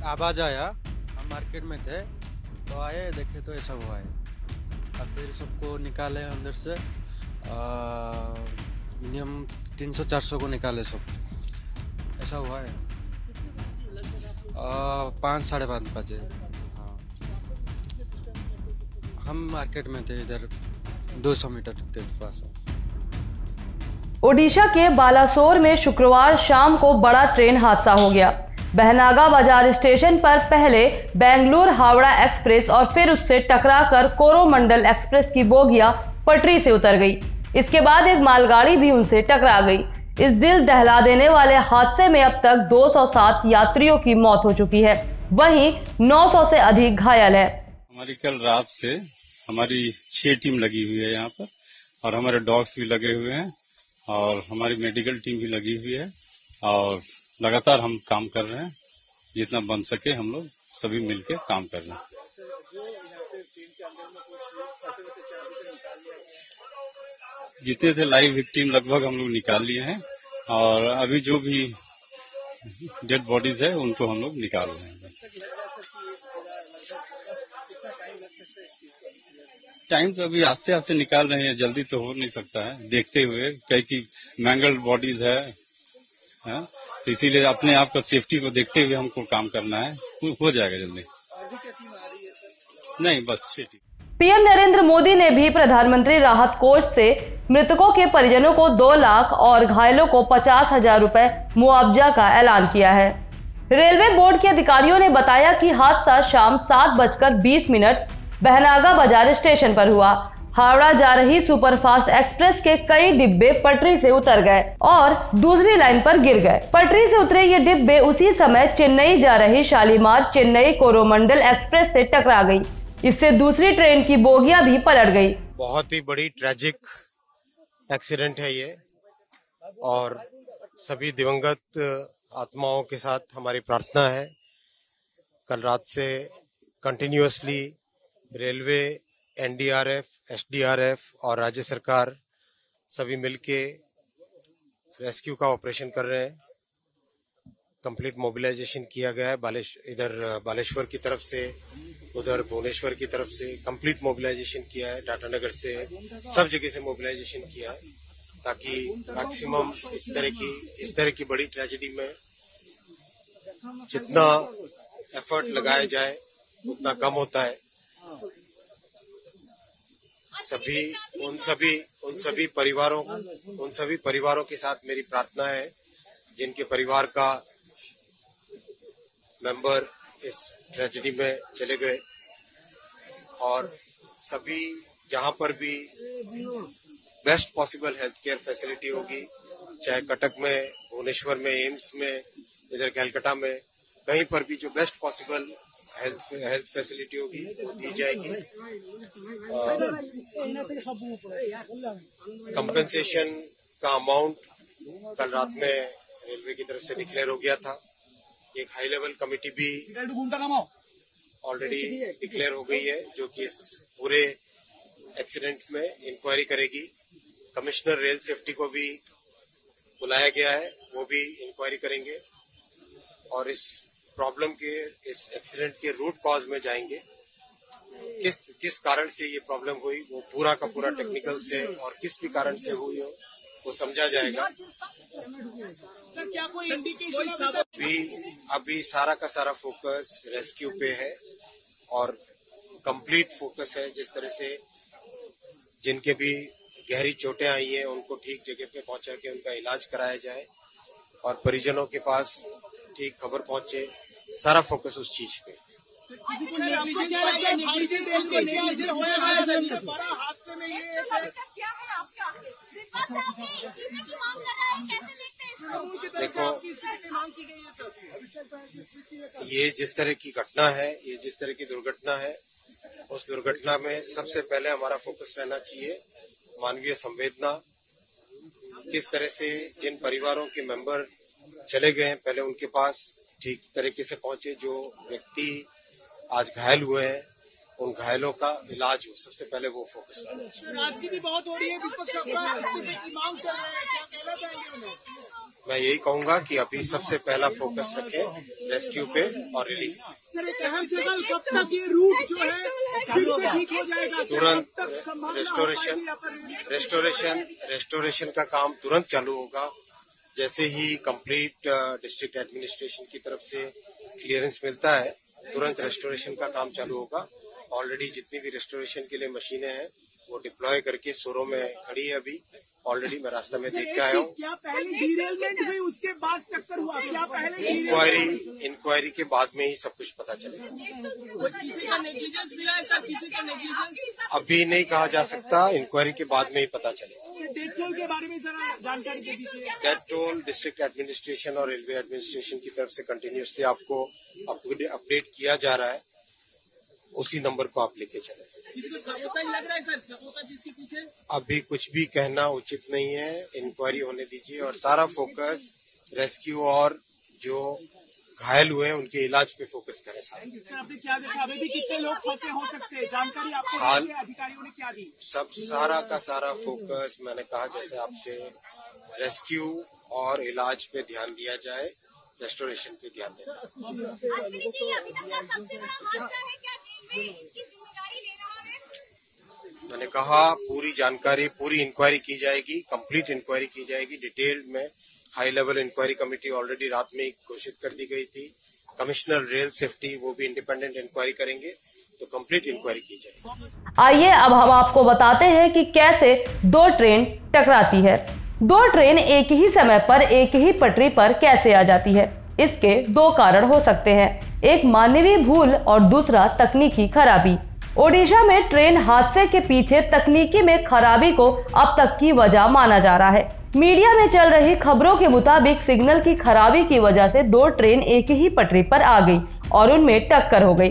आवाज आया, हम मार्केट में थे तो आए, देखे तो ऐसा हुआ है। और फिर सबको निकाले अंदर से, मिनिमम 300-400 को निकाले सब, ऐसा हुआ है। 5-5:30 बजे। हाँ, हम मार्केट में थे, इधर 200 मीटर के पास। ओडिशा के बालासोर में शुक्रवार शाम को बड़ा ट्रेन हादसा हो गया। बहनागा बाजार स्टेशन पर पहले बेंगलुरु हावड़ा एक्सप्रेस और फिर उससे टकराकर कोरोमंडल एक्सप्रेस की बोगियां पटरी से उतर गई। इसके बाद एक मालगाड़ी भी उनसे टकरा गई। इस दिल दहला देने वाले हादसे में अब तक 207 यात्रियों की मौत हो चुकी है, वहीं 900 से अधिक घायल है। हमारी कल रात से हमारी 6 टीम लगी हुई है यहाँ पर, और हमारे डॉग्स भी लगे हुए हैं, और हमारी मेडिकल टीम भी लगी हुई है, और लगातार हम काम कर रहे हैं। जितना बन सके हम लोग सभी मिलकर काम कर रहे हैं। जितने थे लाइव विक्टिम लगभग हम लोग निकाल लिए हैं, और अभी जो भी डेड बॉडीज है उनको हम लोग निकाल रहे हैं। टाइम तो अभी आस्ते आस्ते निकाल रहे हैं, जल्दी तो हो नहीं सकता है, देखते हुए कई की मैंगल्ड बॉडीज है, तो इसीलिए अपने आप का सेफ्टी को देखते हुए हमको काम करना है। हो जाएगा जल्दी। नहीं, बस 6 टीम। पीएम नरेंद्र मोदी ने भी प्रधानमंत्री राहत कोष से मृतकों के परिजनों को 2 लाख और घायलों को 50,000 रुपए मुआवजा का ऐलान किया है। रेलवे बोर्ड के अधिकारियों ने बताया कि हादसा शाम 7:20 बहनागा बाजार स्टेशन पर हुआ। हावड़ा जा रही सुपरफास्ट एक्सप्रेस के कई डिब्बे पटरी से उतर गए और दूसरी लाइन पर गिर गए। पटरी से उतरे ये डिब्बे उसी समय चेन्नई जा रही शालीमार चेन्नई कोरोमंडल एक्सप्रेस से टकरा गई। इससे दूसरी ट्रेन की बोगियां भी पलट गई। बहुत ही बड़ी ट्रेजिक एक्सीडेंट है ये, और सभी दिवंगत आत्माओं के साथ हमारी प्रार्थना है। कल रात से कंटिन्यूअसली रेलवे, एनडीआरएफ, एसडीआरएफ और राज्य सरकार सभी मिलके रेस्क्यू का ऑपरेशन कर रहे हैं। कंप्लीट मोबिलाइजेशन किया गया है। इधर बालेश्वर की तरफ से, उधर भुवनेश्वर की तरफ से कंप्लीट मोबिलाइजेशन किया है। टाटानगर से, सब जगह से मोबिलाइजेशन किया है, ताकि मैक्सिमम इस तरह की बड़ी ट्रेजेडी में जितना एफर्ट लगाया जाए उतना कम होता है। उन सभी परिवारों के साथ मेरी प्रार्थना है जिनके परिवार का मेंबर इस ट्रेजेडी में चले गए, और सभी जहां पर भी best possible health care facility होगी, चाहे कटक में, भुवनेश्वर में, एम्स में, इधर कैलकाटा में, कहीं पर भी जो बेस्ट पॉसिबल हेल्थ फैसिलिटी होगी वो दी जाएगी। कंपेंसेशन का अमाउंट कल रात में रेलवे की तरफ से डिक्लेयर हो गया था। एक हाई लेवल कमेटी भी ऑलरेडी डिक्लेयर हो गई है, जो कि इस पूरे एक्सीडेंट में इंक्वायरी करेगी। कमिश्नर रेल सेफ्टी को भी बुलाया गया है, वो भी इंक्वायरी करेंगे और इस प्रॉब्लम के, इस एक्सीडेंट के रूट कॉज में जाएंगे। किस कारण से ये प्रॉब्लम हुई वो पूरा का पूरा टेक्निकल से और किस भी कारण से हुई हो वो समझा जाएगा। सर, क्या कोई इंडिकेशन? अभी सारा का सारा फोकस रेस्क्यू पे है और कंप्लीट फोकस है। जिस तरह से जिनके भी गहरी चोटें आई हैं उनको ठीक जगह पे पहुंचा के उनका इलाज कराया जाए और परिजनों के पास ठीक खबर पहुंचे, सारा फोकस उस चीज पे। देखो, ये जिस तरह की घटना है, ये जिस तरह की दुर्घटना है, उस दुर्घटना में सबसे पहले हमारा फोकस रहना चाहिए मानवीय संवेदना। किस तरह से जिन परिवारों के मेंबर चले गए हैं, पहले उनके पास ठीक तरीके से पहुंचे। जो व्यक्ति आज घायल हुए हैं उन घायलों का इलाज हो, सबसे पहले वो फोकस रहना चाहिए। राजनीति बहुत हो रही है, विपक्ष अपना मांग कर रहे हैं, क्या कहना चाहेंगे उन्हें? मैं यही कहूंगा कि अभी सबसे पहला फोकस रखें रेस्क्यू पे और रिलीफ। सर एक अहम सवाल, कब तक ये रूट जो है फिर से ठीक हो जाएगा? तुरंत कब तक संभावना हो पाएगी यहाँ पर? रेस्टोरेशन का काम तुरंत चालू होगा। जैसे ही कंप्लीट डिस्ट्रिक्ट एडमिनिस्ट्रेशन की तरफ से क्लियरेंस मिलता है, तुरंत रेस्टोरेशन का काम चालू होगा। ऑलरेडी जितनी भी रेस्टोरेशन के लिए मशीनें हैं वो डिप्लॉय करके सोरो में खड़ी है अभी। ऑलरेडी मैं रास्ता में देख के आया हूँ। क्या पहले डिरेलमेंट हुई उसके बाद टक्कर हुआ? क्या पहले इंक्वायरी के बाद में ही सब कुछ पता चलेगा। किसी का नेग्लिजेंस मिला है सर? किसी का नेग्लिजेंस अभी नहीं कहा जा सकता, इंक्वायरी के बाद में ही पता चलेगा। डेथ टोल के बारे में जरा जानकारी दे दीजिए। डेथ टोल डिस्ट्रिक्ट एडमिनिस्ट्रेशन और रेलवे एडमिनिस्ट्रेशन की तरफ से कंटिन्यूसली आपको अपडेट किया जा रहा है। उसी नंबर को आप लेके चले। साबोताज लग रहा है सर, साबोताज इसके पीछे? अभी कुछ भी कहना उचित नहीं है, इंक्वायरी होने दीजिए और सारा फोकस रेस्क्यू और जो घायल हुए हैं उनके इलाज पे फोकस करें। सर आपने क्या देखा? अभी भी कितने लोग फंसे हो सकते हैं? जानकारी आपको अधिकारियों ने क्या दी? सब सारा का सारा फोकस मैंने कहा जैसे आपसे रेस्क्यू और इलाज पे ध्यान दिया जाए, रेस्टोरेशन पे ध्यान देना। अश्विनी जी, अभी तक का सबसे बड़ा हादसा है, क्या रेलवे इसकी जिम्मेदारी ले रहा है? मैंने कहा पूरी जानकारी, पूरी इंक्वायरी की जाएगी, कंप्लीट इंक्वायरी की जाएगी डिटेल्ड में। High level inquiry committee already रात में घोषित कर दी गई थी। कमिश्नर रेल सेफ्टी वो भी इंडिपेंडेंट इंक्वायरी करेंगे, तो कंप्लीट इंक्वायरी की जाएगी। आइए अब हम आपको बताते हैं कि कैसे दो ट्रेन टकराती है। दो ट्रेन एक ही समय पर एक ही पटरी पर कैसे आ जाती है? इसके दो कारण हो सकते हैं, एक मानवीय भूल और दूसरा तकनीकी खराबी। ओडिशा में ट्रेन हादसे के पीछे तकनीकी में खराबी को अब तक की वजह माना जा रहा है। मीडिया में चल रही खबरों के मुताबिक सिग्नल की खराबी की वजह से दो ट्रेन एक ही पटरी पर आ गई और उनमें टक्कर हो गई।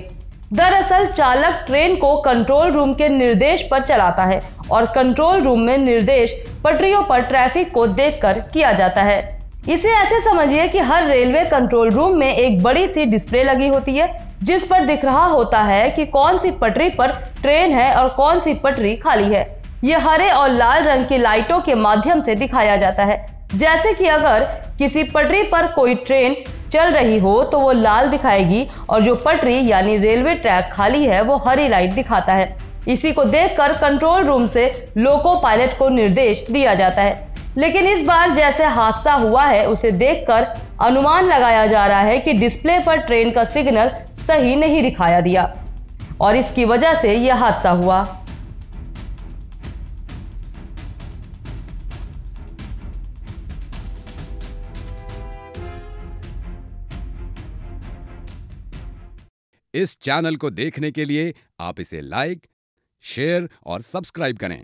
दरअसल चालक ट्रेन को कंट्रोल रूम के निर्देश पर चलाता है और कंट्रोल रूम में निर्देश पटरियों पर ट्रैफिक को देखकर किया जाता है। इसे ऐसे समझिए कि हर रेलवे कंट्रोल रूम में एक बड़ी सी डिस्प्ले लगी होती है जिस पर दिख रहा होता है कि कौन सी पटरी पर ट्रेन है और कौन सी पटरी खाली है। ये हरे और लाल रंग की लाइटों के माध्यम से दिखाया जाता है। जैसे कि अगर किसी पटरी पर कोई ट्रेन चल रही हो तो वो लाल दिखाएगी और जो पटरी यानी रेलवे ट्रैक खाली है वो हरी लाइट दिखाता है। इसी को देखकर कंट्रोल रूम से लोको पायलट को निर्देश दिया जाता है। लेकिन इस बार जैसे हादसा हुआ है उसे देखकर अनुमान लगाया जा रहा है कि डिस्प्ले पर ट्रेन का सिग्नल सही नहीं दिखाया दिया और इसकी वजह से यह हादसा हुआ। इस चैनल को देखने के लिए आप इसे लाइक, शेयर और सब्सक्राइब करें।